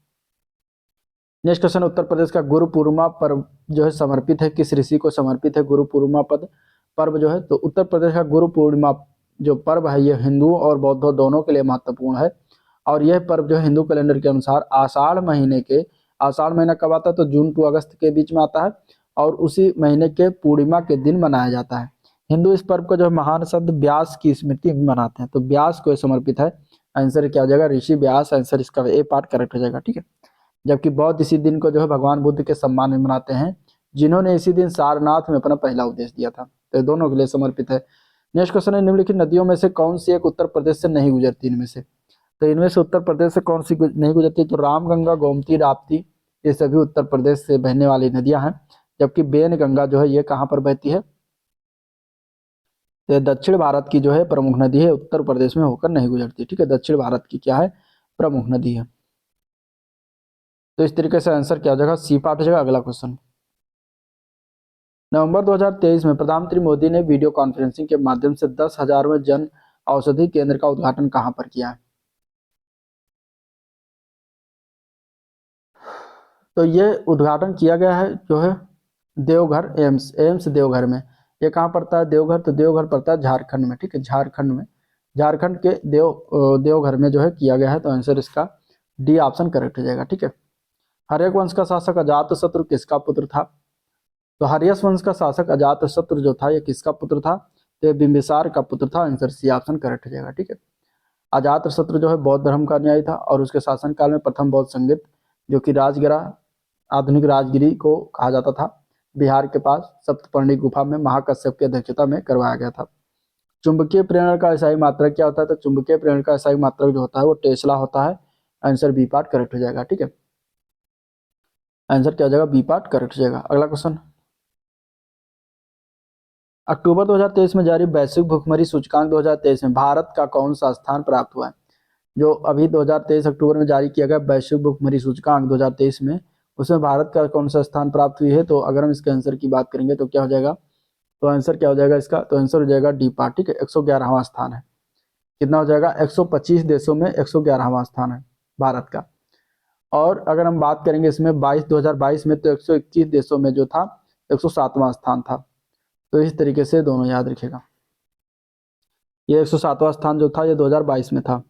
नेक्स्ट क्वेश्चन, उत्तर प्रदेश का गुरु पूर्णिमा पर्व जो है समर्पित है, किस ऋषि को समर्पित है गुरु पूर्णिमा पर्व जो है। तो उत्तर प्रदेश का गुरु पूर्णिमा जो पर्व है ये हिंदुओं और बौद्धों दोनों के लिए महत्वपूर्ण है। और यह पर्व जो हिंदू कैलेंडर के अनुसार आषाढ़ महीना कब आता है, तो जून टू अगस्त के बीच में आता है। और उसी महीने के पूर्णिमा के दिन मनाया जाता है। हिंदू इस पर्व को जो महान संत व्यास की स्मृति में मनाते हैं। तो व्यास को समर्पित है। आंसर क्या हो जाएगा, ऋषि व्यास। आंसर इसका ए पार्ट करेक्ट हो जाएगा, ठीक है। जबकि बौद्ध इसी दिन को जो है भगवान बुद्ध के सम्मान में मनाते हैं, जिन्होंने इसी दिन सारनाथ में अपना पहला उपदेश दिया था। तो दोनों के लिए समर्पित है। नेक्स्ट क्वेश्चन है, निम्नलिखित नदियों में से कौन सी एक उत्तर प्रदेश से नहीं गुजरती इनमें से। तो इनमें से उत्तर प्रदेश से कौन सी नहीं गुजरती, तो रामगंगा, गोमती, राप्ती, ये सभी उत्तर प्रदेश से बहने वाली नदियां हैं। जबकि बेन गंगा जो है ये कहाँ पर बहती है, तो दक्षिण भारत की जो है प्रमुख नदी है, उत्तर प्रदेश में होकर नहीं गुजरती, ठीक है। दक्षिण भारत की क्या है, प्रमुख नदी है। तो इस तरीके से आंसर क्या हो जाएगा, सी पार्ट हो जाएगा। अगला क्वेश्चन, नवंबर 2023 में प्रधानमंत्री मोदी ने वीडियो कॉन्फ्रेंसिंग के माध्यम से 10,000वें जन औषधि केंद्र का उद्घाटन कहां पर किया है। तो ये उद्घाटन किया गया है जो है देवघर एम्स देवघर में। ये कहाँ पड़ता है, देवघर। तो देवघर पड़ता है झारखंड में, ठीक है, झारखंड में। झारखंड के देवघर में जो है किया गया है। तो आंसर इसका डी ऑप्शन करेक्ट हो जाएगा, ठीक है। हर्यक वंश का शासक अजातशत्रु किसका पुत्र था। तो हर्यक वंश का शासक अजातशत्रु जो था ये किसका पुत्र था, तो बिंबिसार का पुत्र था। आंसर सी ऑप्शन करेक्ट हो जाएगा, ठीक है। अजातशत्रु जो है बौद्ध धर्म का अनुयायी था और उसके शासनकाल में प्रथम बौद्ध संगीत जो कि राजगिरा आधुनिक राजगिरी को कहा जाता था, बिहार के पास सप्तपर्णी गुफा में महाकश्यप की अध्यक्षता में करवाया गया था। चुंबकीय प्रेरण का इसाई मात्रक क्या होता है, तो चुंबकीय प्रेरण का इसाई मात्रक जो होता है वो टेस्ला होता है। आंसर बी पार्ट करेक्ट हो जाएगा, ठीक है। आंसर क्या हो जाएगा, बी पार्ट करेक्ट हो जाएगा। अगला क्वेश्चन, अक्टूबर 2023 में जारी वैश्विक भुखमरी सूचकांक 2023 में भारत का कौन सा स्थान प्राप्त हुआ है। जो अभी 2023 अक्टूबर में जारी किया गया वैश्विक भुखमरी सूचकांक 2023 में, उसमें भारत का कौन सा स्थान प्राप्त हुई है? तो अगर हम इसके आंसर की बात करेंगे तो क्या हो जाएगा? तो आंसर क्या हो जाएगा इसका? तो आंसर हो जाएगा डी पार्ट, ठीक है, 111वां स्थान है। कितना हो जाएगा? 125 देशों में 111वां स्थान है भारत का। और अगर हम बात करेंगे इसमें 2022 में, तो 121 देशों में जो था 107वां स्थान था। तो इस तरीके से दोनों याद रखेगा। ये 107वां स्थान जो था ये 2022 में था,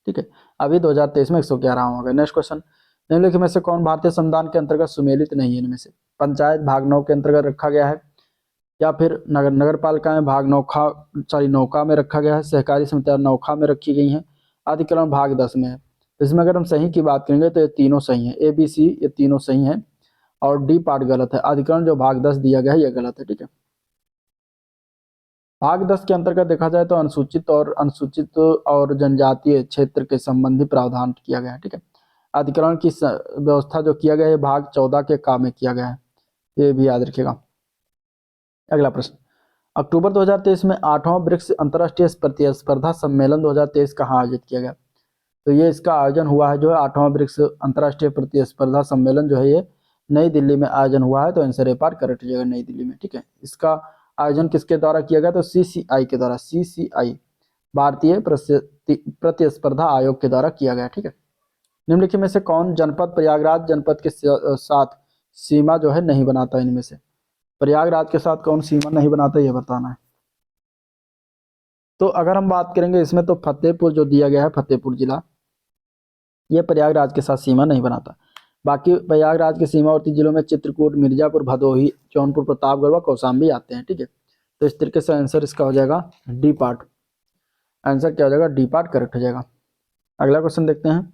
ठीक है। अभी 2023 में 111 होगा। नेक्स्ट क्वेश्चन, निम्नलिखित में से कौन भारतीय संविधान के अंतर्गत सुमेलित नहीं है? इनमें से पंचायत भाग 9 के अंतर्गत रखा गया है, या फिर नगर पालिका में भाग नौका में रखा गया है, सहकारी समितियां नौखा में रखी गई हैं, अधिकरण भाग 10 में है। तो इसमें अगर हम सही की बात करेंगे तो ये तीनों सही है, ए बी सी ये तीनों सही है, और डी पार्ट गलत है। अधिकरण जो भाग 10 दिया गया है ये गलत है, ठीक है। भाग 10 के अंतर्गत देखा जाए तो अनुसूचित और जनजातीय क्षेत्र के संबंधी प्रावधान किया गया है, ठीक है। अधिकरण की व्यवस्था जो किया गया है भाग 14 के काम में किया गया है, ये भी याद रखिएगा। अगला प्रश्न, अक्टूबर 2023 में 8वां ब्रिक्स अंतर्राष्ट्रीय प्रतिस्पर्धा सम्मेलन 2023 कहाँ आयोजित किया गया? तो ये इसका आयोजन हुआ है जो है 8वां ब्रिक्स अंतर्राष्ट्रीय प्रतिस्पर्धा सम्मेलन जो है ये नई दिल्ली में आयोजन हुआ है। तो आंसर ए पार्ट करेक्ट हो जाएगा, नई दिल्ली में, ठीक है। इसका आयोजन किसके द्वारा किया गया? तो सीसीआई के द्वारा, सीसीआई भारतीय प्रतिस्पर्धा आयोग के द्वारा किया गया, ठीक है। निम्नलिखित में से कौन जनपद प्रयागराज जनपद के साथ सीमा जो है नहीं बनाता? इनमें से प्रयागराज के साथ कौन सीमा नहीं बनाता ये बताना है। तो अगर हम बात करेंगे इसमें तो फतेहपुर जो दिया गया है, फतेहपुर जिला, ये प्रयागराज के साथ सीमा नहीं बनाता। बाकी प्रयागराज के सीमावर्ती जिलों में चित्रकूट, मिर्जापुर, भदोही, जौनपुर, प्रतापगढ़ व कौशाम्बी आते हैं, ठीक है। तो इस तरीके से आंसर इसका हो जाएगा डी पार्ट। आंसर क्या हो जाएगा? डी पार्ट करेक्ट हो जाएगा। अगला क्वेश्चन देखते हैं।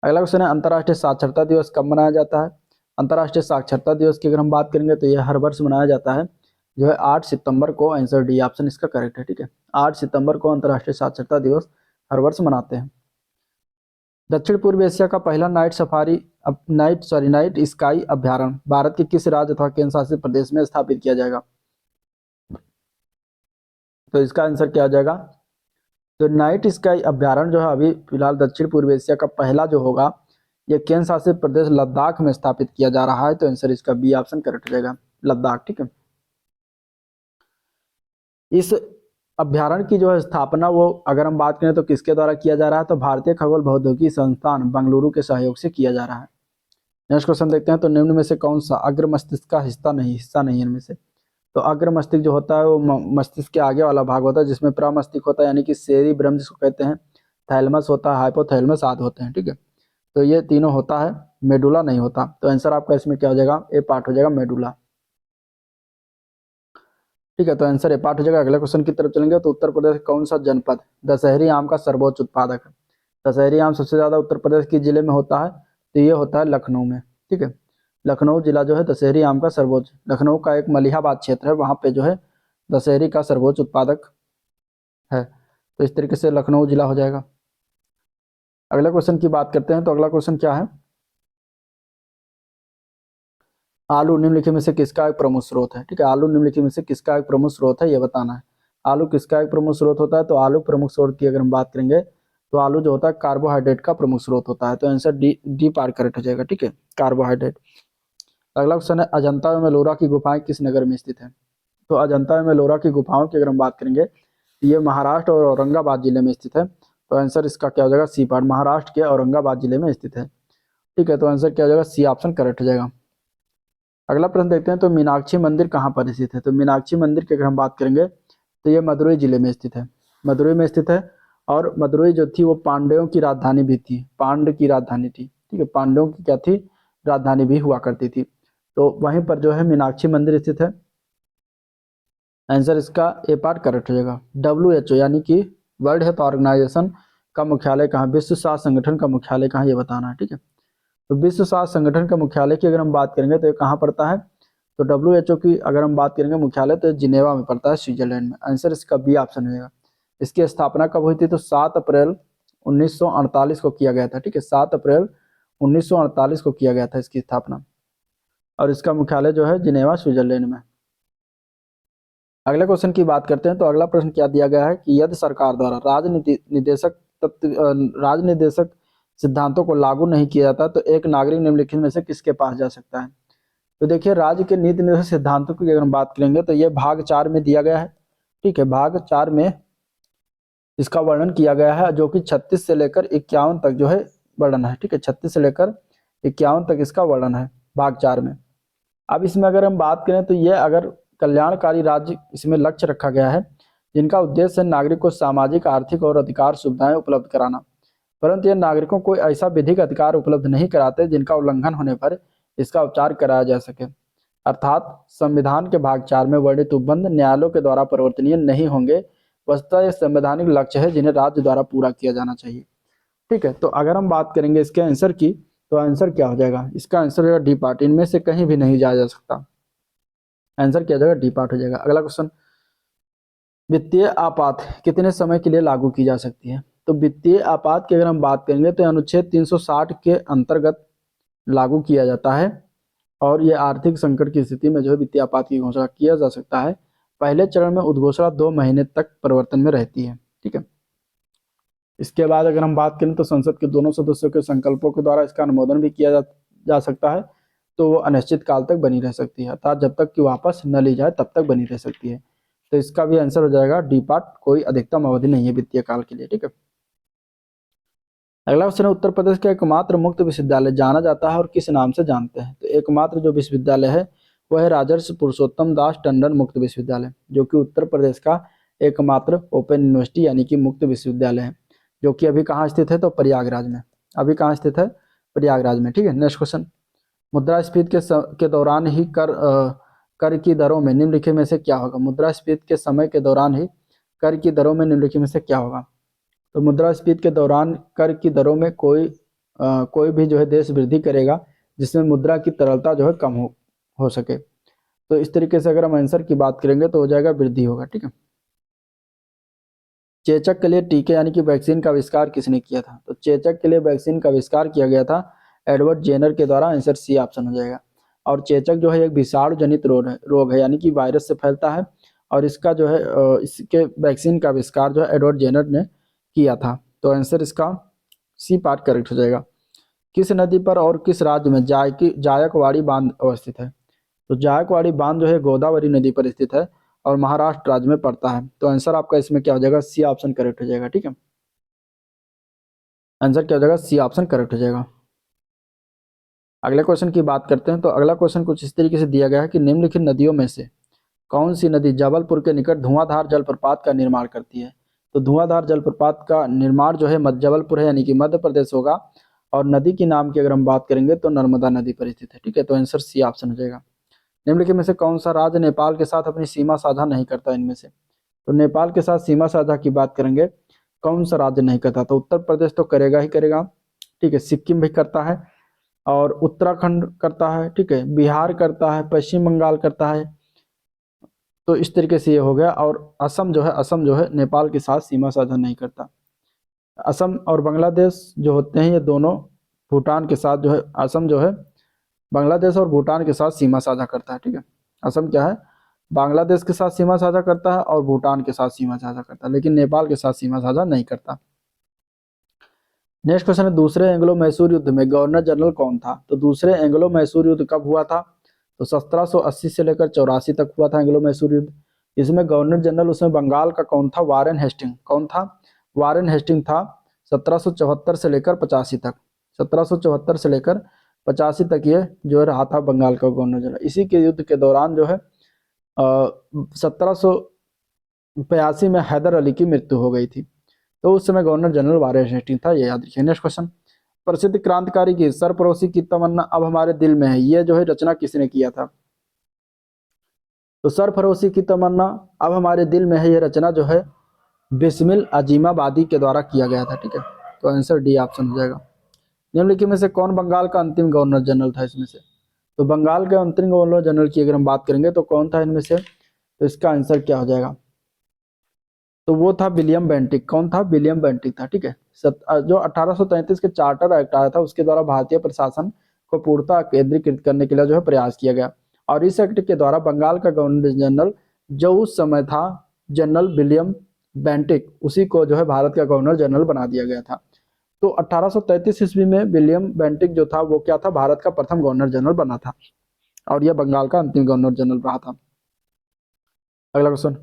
अगला क्वेश्चन है, अंतर्राष्ट्रीय साक्षरता दिवस कब मनाया जाता है? अंतर्राष्ट्रीय साक्षरता दिवस की अगर हम बात करेंगे तो यह हर वर्ष मनाया जाता है जो है 8 सितंबर को। आंसर डी ऑप्शन इसका करेक्ट है, ठीक है। 8 सितंबर को अंतर्राष्ट्रीय साक्षरता दिवस हर वर्ष मनाते हैं। दक्षिण पूर्व एशिया का पहला नाइट स्काई अभ्यारण्य भारत के किस राज्य अथवा केंद्र शासित प्रदेश में स्थापित किया जाएगा? तो इसका आंसर क्या आ जाएगा? तो नाइट स्काई अभ्यारण्य जो है अभी फिलहाल दक्षिण पूर्व एशिया का पहला जो होगा ये केंद्र शासित प्रदेश लद्दाख में स्थापित किया जा रहा है। तो आंसर इसका बी ऑप्शन करेक्ट हो जाएगा, लद्दाख, ठीक है। इस अभ्यारण्य की जो है स्थापना वो अगर हम बात करें तो किसके द्वारा किया जा रहा है? तो भारतीय खगोल भौतिकी संस्थान बेंगलुरु के सहयोग से किया जा रहा है। नेक्स्ट क्वेश्चन देखते हैं। तो निम्न में से कौन सा अग्र मस्तिष्क का हिस्सा नहीं है इनमें से? तो अग्र मस्तिष्क जो होता है वो मस्तिष्क के आगे वाला भाग होता है जिसमें प्रमस्तिष्क होता है, यानी कि सेरिब्रम जिसको कहते हैं, थैलेमस होता है, हाइपोथैलेमस आदि होते हैं, ठीक है। तो ये तीनों होता है, मेडुला नहीं होता। तो आंसर आपका इसमें क्या हो जाएगा? ए पार्ट हो जाएगा, मेडुला, ठीक है। तो आंसर ए पार्ट हो जाएगा। अगले क्वेश्चन की तरफ चलेंगे। तो उत्तर प्रदेश कौन सा जनपद दशहरी आम का सर्वोच्च उत्पादक है? दशहरी आम सबसे ज्यादा उत्तर प्रदेश के जिले में होता है, तो ये होता है लखनऊ में, ठीक है। लखनऊ जिला जो है दशहरी आम का सर्वोच्च, लखनऊ का एक मलिहाबाद क्षेत्र है, वहां पे जो है दशहरी का सर्वोच्च उत्पादक है। तो इस तरीके से लखनऊ जिला हो जाएगा। अगले क्वेश्चन की बात करते हैं। तो अगला क्वेश्चन क्या है? आलू निम्नलिखित में से किसका एक प्रमुख स्रोत है? ठीक है, आलू निम्नलिखित में से किसका एक प्रमुख स्रोत है ये बताना है। आलू किसका एक प्रमुख स्रोत होता है? तो आलू प्रमुख स्रोत की अगर हम बात करेंगे तो आलू जो होता है कार्बोहाइड्रेट का प्रमुख स्रोत होता है। तो आंसर डी पार्ट करेक्ट हो जाएगा, ठीक है, कार्बोहाइड्रेट। अगला क्वेश्चन है, अजंता एवं एलोरा की गुफाएं किस नगर में स्थित है? तो अजंता एवं एलोरा की गुफाओं की अगर हम बात करेंगे तो ये महाराष्ट्र और औरंगाबाद जिले में स्थित है। तो आंसर इसका क्या हो जाएगा? सी पार्ट, महाराष्ट्र के औरंगाबाद जिले में स्थित है, ठीक है। तो आंसर क्या हो जाएगा? सी ऑप्शन करेक्ट हो जाएगा। अगला प्रश्न देखते हैं। तो मीनाक्षी मंदिर कहाँ पर स्थित है? तो मीनाक्षी मंदिर की अगर हम बात करेंगे तो ये मदुरई जिले में स्थित है, मदुरई में स्थित है। और मदुरई जो थी वो पांड्यों की राजधानी भी थी, पांड्य की राजधानी थी, ठीक है, पांड्यों की क्या थी? राजधानी भी हुआ करती थी। तो वहीं पर जो है मीनाक्षी मंदिर स्थित है। आंसर इसका ए पार्ट करेक्ट हो जाएगा। WHO यानी कि वर्ल्ड हेल्थ ऑर्गेनाइजेशन का मुख्यालय कहाँ, विश्व स्वास्थ्य संगठन का मुख्यालय कहाँ ये बताना है, ठीक है। तो विश्व स्वास्थ्य संगठन का मुख्यालय की अगर हम बात करेंगे तो ये कहाँ पड़ता है? तो WHO की अगर हम बात करेंगे मुख्यालय तो जिनेवा में पड़ता है, स्विट्जरलैंड में। आंसर इसका बी ऑप्शन हो जाएगा। इसकी स्थापना कब हुई थी? तो 7 अप्रैल 1948 को किया गया था, ठीक है, 7 अप्रैल 1948 को किया गया था इसकी स्थापना। और इसका मुख्यालय जो है जिनेवा, स्विट्जरलैंड में। अगले क्वेश्चन की बात करते हैं। तो अगला प्रश्न क्या दिया गया है कि यदि सरकार द्वारा राजनीति निदेशक राजनिदेशक सिद्धांतों को लागू नहीं किया जाता तो एक नागरिक निम्नलिखित में से किसके पास जा सकता है? तो देखिए, राज्य के नीति निर्देशक सिद्धांतों की अगर हम बात करेंगे तो ये भाग 4 में दिया गया है। ठीक है, भाग 4 में इसका वर्णन किया गया है, जो कि 36 से लेकर 51 तक जो है वर्णन है। ठीक है, 36 से लेकर 51 तक इसका वर्णन है भाग 4 में। अब इसमें अगर हम बात करें तो ये अगर कल्याणकारी राज्य इसमें लक्ष्य रखा गया है जिनका उद्देश्य है नागरिक को सामाजिक, आर्थिक और अधिकार सुविधाएं उपलब्ध कराना, परंतु ये नागरिकों को ऐसा विधिक अधिकार उपलब्ध नहीं कराते जिनका उल्लंघन होने पर इसका उपचार कराया जा सके। अर्थात संविधान के भाग 4 में वर्णित उपबंध न्यायालयों के द्वारा परिवर्तनीय नहीं होंगे। वस्तुतः ये संवैधानिक लक्ष्य है जिन्हें राज्य द्वारा पूरा किया जाना चाहिए। ठीक है, तो अगर हम बात करेंगे इसके आंसर की, तो आंसर क्या हो जाएगा? इसका आंसर हो जाएगा डी पार्ट। इनमें से कहीं भी नहीं जाया जा सकता, आंसर क्या हो जाएगा? डी पार्ट हो जाएगा। अगला क्वेश्चन, वित्तीय आपात कितने समय के लिए लागू की जा सकती है? तो वित्तीय आपात की अगर हम बात करेंगे तो अनुच्छेद 360 के अंतर्गत लागू किया जाता है और ये आर्थिक संकट की स्थिति में जो है वित्तीय आपात की घोषणा किया जा सकता है। पहले चरण में उद्घोषणा 2 महीने तक परिवर्तन में रहती है। ठीक है, इसके बाद अगर हम बात करें तो संसद के दोनों सदस्यों के संकल्पों के द्वारा इसका अनुमोदन भी किया जा सकता है, तो वो अनिश्चित काल तक बनी रह सकती है, अर्थात जब तक कि वापस न ली जाए तब तक बनी रह सकती है। तो इसका भी आंसर हो जाएगा डी पार्ट। कोई अधिकतम अवधि नहीं है वित्तीय काल के लिए। ठीक है, अगला क्वेश्चन है, उत्तर प्रदेश का एकमात्र मुक्त विश्वविद्यालय जाना जाता है और किस नाम से जानते हैं? तो एकमात्र जो विश्वविद्यालय है वह है राजर्षि पुरुषोत्तम दास टंडन मुक्त विश्वविद्यालय, जो कि उत्तर प्रदेश का एकमात्र ओपन यूनिवर्सिटी यानी कि मुक्त विश्वविद्यालय है, जो कि अभी कहाँ स्थित है? तो प्रयागराज में। अभी कहाँ स्थित है? प्रयागराज में। ठीक है, नेक्स्ट क्वेश्चन, मुद्रास्फीति के दौरान ही कर की दरों में निम्नलिखित में से क्या होगा? मुद्रास्फीति के समय के दौरान ही कर की दरों में निम्नलिखित में से क्या होगा? तो मुद्रास्फीति के दौरान कर की दरों में कोई भी जो है देश वृद्धि करेगा जिसमें मुद्रा की तरलता जो है कम हो सके। तो इस तरीके से अगर हम आंसर की बात करेंगे तो हो जाएगा वृद्धि होगा। ठीक है, चेचक के लिए टीके यानी कि वैक्सीन का आविष्कार किसने किया था? तो चेचक के लिए वैक्सीन का आविष्कार किया गया था एडवर्ड जेनर के द्वारा। आंसर सी ऑप्शन हो जाएगा। और चेचक जो है एक विषाणु जनित रोग है यानी कि वायरस से फैलता है, और इसका जो है इसके वैक्सीन का आविष्कार जो है एडवर्ड जेनर ने किया था। तो आंसर इसका सी पार्ट करेक्ट हो जाएगा। किस नदी पर और किस राज्य में जायकवाड़ी बांध अवस्थित है? तो जायकवाड़ी बांध जो है गोदावरी नदी पर स्थित है और महाराष्ट्र राज्य में पड़ता है। तो आंसर आपका इसमें क्या हो जाएगा? सी ऑप्शन करेक्ट हो जाएगा। ठीक है, आंसर क्या हो जाएगा? सी ऑप्शन करेक्ट हो जाएगा। अगले क्वेश्चन की बात करते हैं। तो अगला क्वेश्चन कुछ इस तरीके से दिया गया है कि निम्नलिखित नदियों में से कौन सी नदी जबलपुर के निकट धुआंधार जलप्रपात का निर्माण करती है? तो धुआंधार जलप्रपात का निर्माण जो है जबलपुर है यानी कि मध्य प्रदेश होगा, और नदी के नाम की अगर हम बात करेंगे तो नर्मदा नदी पर स्थित है। ठीक है, तो आंसर सी ऑप्शन हो जाएगा। निम्नलिखित में से कौन सा राज्य नेपाल के साथ अपनी सीमा साझा नहीं करता? इनमें से तो नेपाल के साथ सीमा साझा की बात करेंगे, कौन सा राज्य नहीं करता? तो उत्तर प्रदेश तो करेगा ही करेगा। ठीक है, सिक्किम भी करता है और उत्तराखंड करता है। ठीक है, बिहार करता है, पश्चिम बंगाल करता है। तो इस तरीके से ये हो गया। और असम जो है नेपाल के साथ सीमा साझा नहीं करता। असम और बांग्लादेश जो होते हैं ये दोनों भूटान के साथ जो है, असम जो है बांग्लादेश और भूटान के साथ सीमा साझा करता है। ठीक है, असम क्या है? बांग्लादेश के साथ सीमा साझा करता है और भूटान के साथ सीमा साझा करता है, लेकिन नेपाल के साथ सीमा साझा नहीं करता। नेक्स्ट क्वेश्चन है, दूसरे एंग्लो मैसूर युद्ध में गवर्नर जनरल कौन था? तो दूसरे एंग्लो मैसूर युद्ध कब हुआ था? तो 1780 से लेकर 84 तक हुआ था एंग्लो मैसूर युद्ध। इसमें गवर्नर जनरल उसमें बंगाल का कौन था? Warren Hasting. कौन था? वारेन हेस्टिंग था। 1774 से लेकर 85 तक, 1774 से लेकर 85 तक ये जो रहा था बंगाल का गवर्नर जनरल। इसी के युद्ध के दौरान जो है 1782 में हैदर अली की मृत्यु हो गई थी। तो उस समय गवर्नर जनरल वारेन हेस्टिंग था, ये याद रखिए। नेक्स्ट क्वेश्चन, प्रसिद्ध क्रांतिकारी की सरफरोशी की तमन्ना अब हमारे दिल में है, ये जो है रचना किसने किया था? तो सरफरोशी की तमन्ना अब हमारे दिल में है, ये रचना जो है बिस्मिल अजीमाबादी के द्वारा किया गया था। ठीक है, तो आंसर डी ऑप्शन हो जाएगा। निम्नलिखित में से कौन बंगाल का अंतिम गवर्नर जनरल था? इसमें से तो बंगाल के अंतरिम गवर्नर जनरल की अगर हम बात करेंगे तो कौन था इनमें से? तो इसका आंसर क्या हो जाएगा? तो वो था विलियम बेंटिक। कौन था? विलियम बेंटिक था। ठीक है, जो 1833 के चार्टर एक्ट आया था उसके द्वारा भारतीय प्रशासन को पूर्णतः केंद्रीकृत करने के लिए जो है प्रयास किया गया, और इस एक्ट के द्वारा बंगाल का गवर्नर जनरल जो उस समय था जनरल विलियम बेंटिक, उसी को जो है भारत का गवर्नर जनरल बना दिया गया था। तो 1833 ईस्वी में विलियम बेंटिक जो था वो क्या था, भारत का प्रथम गवर्नर जनरल बना था और यह बंगाल का अंतिम गवर्नर जनरल रहा था। अगला क्वेश्चन,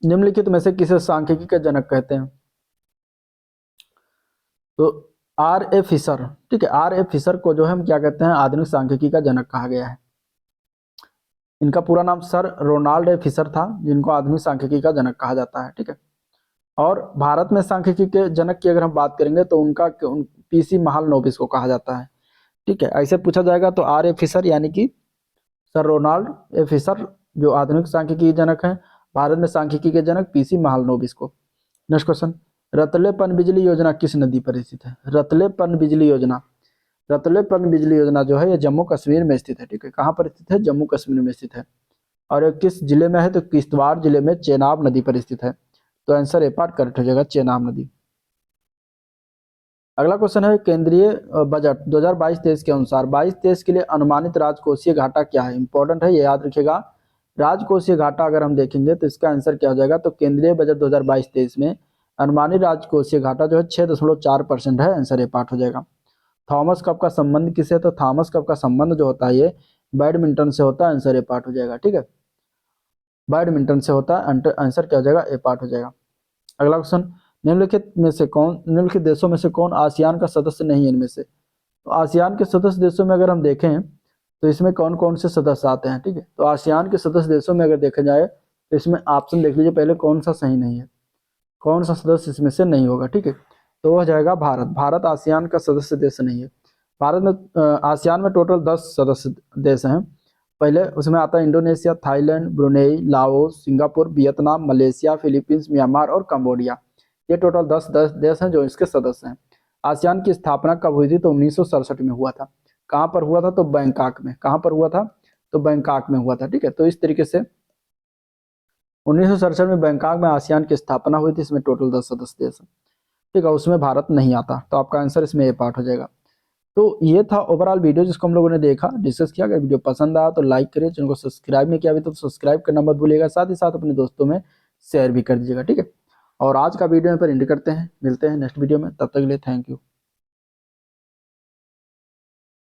निम्नलिखित में से किसे सांख्यिकी का जनक कहते हैं? तो आर ए फिशर, ठीक है, आर ए फिशर को जो है हम क्या कहते हैं, आधुनिक सांख्यिकी का जनक कहा गया है। इनका पूरा नाम सर रोनाल्ड ए फिशर था, जिनको आधुनिक सांख्यिकी का जनक कहा जाता है, ठीक है। और भारत में सांख्यिकी के जनक की अगर हम बात करेंगे तो उनका पीसी महालनोबिस को कहा जाता है, ठीक है। ऐसे पूछा जाएगा तो आर ए फिशर यानी कि सर रोनाल्ड ए फिशर जो आधुनिक सांख्यिकी के जनक हैं, भारत में सांख्यिकी के जनक पीसी महालनोबिस को। नेक्स्ट क्वेश्चन, रतले पनबिजली योजना किस नदी पर स्थित है? रतले पनबिजली योजना, रतले पनबिजली योजना जो है ये जम्मू कश्मीर में स्थित है, ठीक है। कहाँ पर स्थित है? जम्मू कश्मीर में स्थित है। और ये किस जिले में है? तो किश्तवाड़ जिले में चेनाब नदी पर स्थित है। तो आंसर ए पार्ट करेक्ट हो जाएगा, चेनाब नदी। अगला क्वेश्चन है, केंद्रीय बजट 2022-23 के अनुसार 22-23 के लिए अनुमानित राजकोषीय घाटा क्या है? इंपॉर्टेंट है, ये याद रखिएगा। राजकोषीय घाटा अगर हम देखेंगे तो इसका आंसर क्या हो जाएगा? तो केंद्रीय बजट 2022-23 में अनुमानित राजकोषीय घाटा जो है 6.4% है। आंसर ए पार्ट हो जाएगा। थॉमस कप का संबंध किसे? तो थॉमस कप का संबंध जो होता है ये बैडमिंटन से होता है। आंसर ए पार्ट हो जाएगा, ठीक है, बैडमिंटन से होता है। आंसर क्या हो जाएगा? ए पार्ट हो जाएगा। अगला क्वेश्चन, निम्नलिखित देशों में से कौन आसियान का सदस्य नहीं है? इनमें से तो आसियान के सदस्य देशों में अगर हम देखें तो इसमें कौन कौन से सदस्य आते हैं, ठीक है। तो आसियान के सदस्य देशों में अगर देखा जाए तो इसमें ऑप्शन देख लीजिए पहले, कौन सा सही नहीं है, कौन सा सदस्य इसमें से नहीं होगा, ठीक है। तो वह जाएगा भारत। भारत आसियान का सदस्य देश नहीं है। भारत में आसियान में टोटल 10 सदस्य देश हैं। पहले उसमें आता है Indonesia, Thailand, Brunei, Laos, Singapore, Vietnam, Malaysia, Philippines, Myanmar और कंबोडिया। ये टोटल 10 देश हैं जो इसके सदस्य हैं। आसियान की स्थापना कब हुई थी? तो 1967 में हुआ था। कहाँ पर हुआ था? तो बैंकॉक में। कहाँ पर हुआ था? तो बैंकॉक में हुआ था, ठीक है। तो इस तरीके से 1967 में बैंकॉक में आसियान की स्थापना हुई थी। इसमें टोटल 10 सदस्य देश हैं, ठीक है। उसमें भारत नहीं आता, तो आपका आंसर इसमें ए पार्ट हो जाएगा। तो ये था ओवरऑल वीडियो जिसको हम लोगों ने देखा, डिस्कस किया। अगर वीडियो पसंद आया तो लाइक करिए, चैनल को सब्सक्राइब नहीं किया अभी तो सब्सक्राइब करना मत भूलिएगा, साथ ही साथ अपने दोस्तों में शेयर भी कर दीजिएगा, ठीक है। और आज का वीडियो यहाँ पर एंड करते हैं, मिलते हैं नेक्स्ट वीडियो में, तब तक के लिए थैंक यू।